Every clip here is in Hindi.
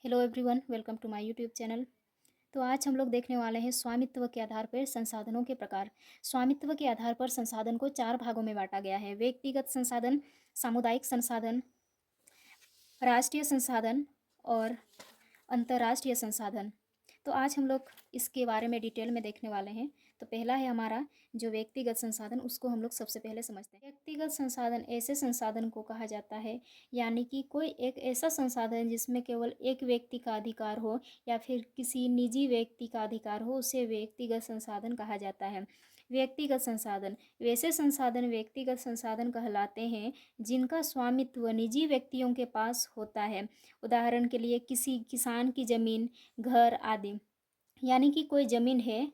Hello everyone, welcome to my YouTube channel. तो आज हम लोग देखने वाले हैं स्वामित्व के आधार पर संसाधनों के प्रकार। स्वामित्व के आधार पर संसाधन को 4 भागों में बांटा गया है: व्यक्तिगत संसाधन, सामुदायिक संसाधन, राष्ट्रीय संसाधन और अंतर्राष्ट्रीय संसाधन। तो आज हम लोग इसके बारे में डिटेल में देखने वाले हैं। तो पहला है हमारा जो व्यक्तिगत संसाधन, उसको हम लोग सबसे पहले समझते हैं। व्यक्तिगत संसाधन ऐसे संसाधन को कहा जाता है, यानी कि कोई एक ऐसा संसाधन जिसमें केवल एक व्यक्ति का अधिकार हो या फिर किसी निजी व्यक्ति का अधिकार हो, उसे व्यक्तिगत संसाधन कहा जाता है। व्यक्तिगत संसाधन वैसे संसाधन व्यक्तिगत संसाधन कहलाते हैं जिनका स्वामित्व निजी व्यक्तियों के पास होता है। उदाहरण के लिए किसी किसान की ज़मीन, घर आदि। यानी कि कोई ज़मीन है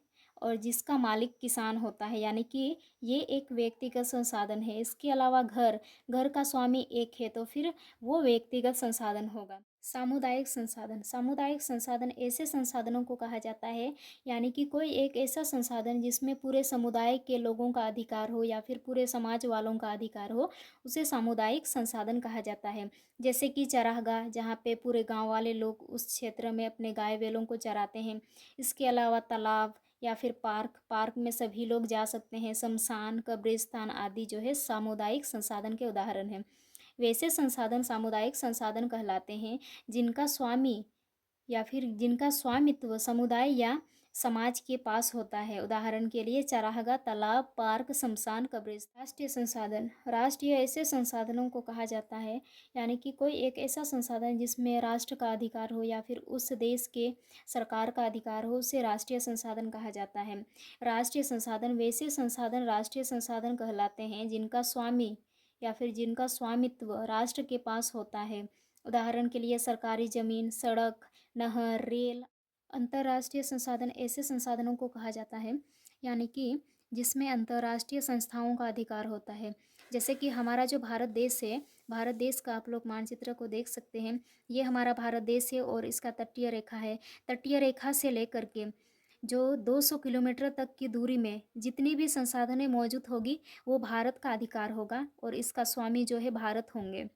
और जिसका मालिक किसान होता है, यानी कि ये एक व्यक्तिगत संसाधन है। इसके अलावा घर घर का स्वामी एक है, तो फिर वो व्यक्तिगत संसाधन होगा। सामुदायिक संसाधन सामुदायिक संसाधन ऐसे संसाधनों को कहा जाता है, यानी कि कोई एक ऐसा संसाधन जिसमें पूरे समुदाय के लोगों का अधिकार हो या फिर पूरे समाज वालों का अधिकार हो, उसे सामुदायिक संसाधन कहा जाता है। जैसे कि चरागाह, जहाँ पे पूरे गांव वाले लोग उस क्षेत्र में अपने गाय बैलों को चराते हैं। इसके अलावा तालाब या फिर पार्क पार्क में सभी लोग जा सकते हैं। शमशान, कब्रिस्तान आदि जो है सामुदायिक संसाधन के उदाहरण हैं। वैसे संसाधन सामुदायिक संसाधन कहलाते हैं जिनका स्वामी या फिर जिनका स्वामित्व समुदाय या समाज के पास होता है। उदाहरण के लिए चरागाह, तालाब, पार्क, शमशान, कब्रिस्तान। राष्ट्रीय संसाधन राष्ट्रीय ऐसे संसाधनों को कहा जाता है, यानी कि कोई एक ऐसा संसाधन जिसमें राष्ट्र का अधिकार हो या फिर उस देश के सरकार का अधिकार हो, उसे राष्ट्रीय संसाधन कहा जाता है। राष्ट्रीय संसाधन वैसे संसाधन राष्ट्रीय संसाधन कहलाते हैं जिनका स्वामी या फिर जिनका स्वामित्व राष्ट्र के पास होता है। उदाहरण के लिए सरकारी ज़मीन, सड़क, नहर, रेल। अंतर्राष्ट्रीय संसाधन ऐसे संसाधनों को कहा जाता है, यानी कि जिसमें अंतर्राष्ट्रीय संस्थाओं का अधिकार होता है। जैसे कि हमारा जो भारत देश है, भारत देश का आप लोग मानचित्र को देख सकते हैं। ये हमारा भारत देश है और इसका तटीय रेखा है। तटीय रेखा से लेकर के जो 200 किलोमीटर तक की दूरी में जितनी भी संसाधनें मौजूद होगी, वो भारत का अधिकार होगा और इसका स्वामी जो है भारत होंगे।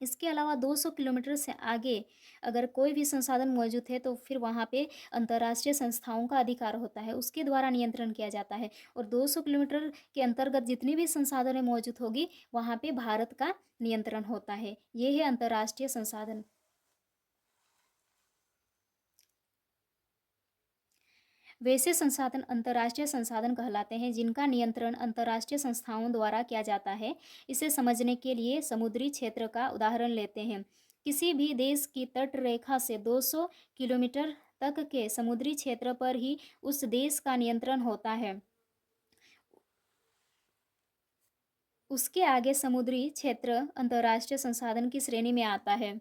इसके अलावा 200 किलोमीटर से आगे अगर कोई भी संसाधन मौजूद है, तो फिर वहाँ पे अंतर्राष्ट्रीय संस्थाओं का अधिकार होता है, उसके द्वारा नियंत्रण किया जाता है। और 200 किलोमीटर के अंतर्गत जितनी भी संसाधनें मौजूद होगी, वहाँ पे भारत का नियंत्रण होता है। ये है अंतर्राष्ट्रीय संसाधन। वैसे संसाधन अंतर्राष्ट्रीय संसाधन कहलाते हैं जिनका नियंत्रण अंतर्राष्ट्रीय संस्थाओं द्वारा किया जाता है। इसे समझने के लिए समुद्री क्षेत्र का उदाहरण लेते हैं। किसी भी देश की तट रेखा से 200 किलोमीटर तक के समुद्री क्षेत्र पर ही उस देश का नियंत्रण होता है। उसके आगे समुद्री क्षेत्र अंतर्राष्ट्रीय संसाधन की श्रेणी में आता है।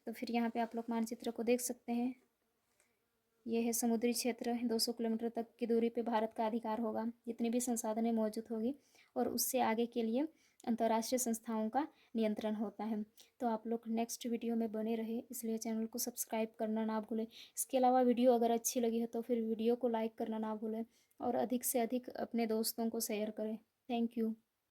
तो फिर यहाँ पे आप लोग मानचित्र को देख सकते हैं। ये है समुद्री क्षेत्र, 200 किलोमीटर तक की दूरी पे भारत का अधिकार होगा, जितनी भी संसाधनें मौजूद होगी। और उससे आगे के लिए अंतर्राष्ट्रीय संस्थाओं का नियंत्रण होता है। तो आप लोग नेक्स्ट वीडियो में बने रहे, इसलिए चैनल को सब्सक्राइब करना ना भूलें। इसके अलावा वीडियो अगर अच्छी लगी हो तो फिर वीडियो को लाइक करना ना भूलें और अधिक से अधिक अपने दोस्तों को शेयर करें। Thank you.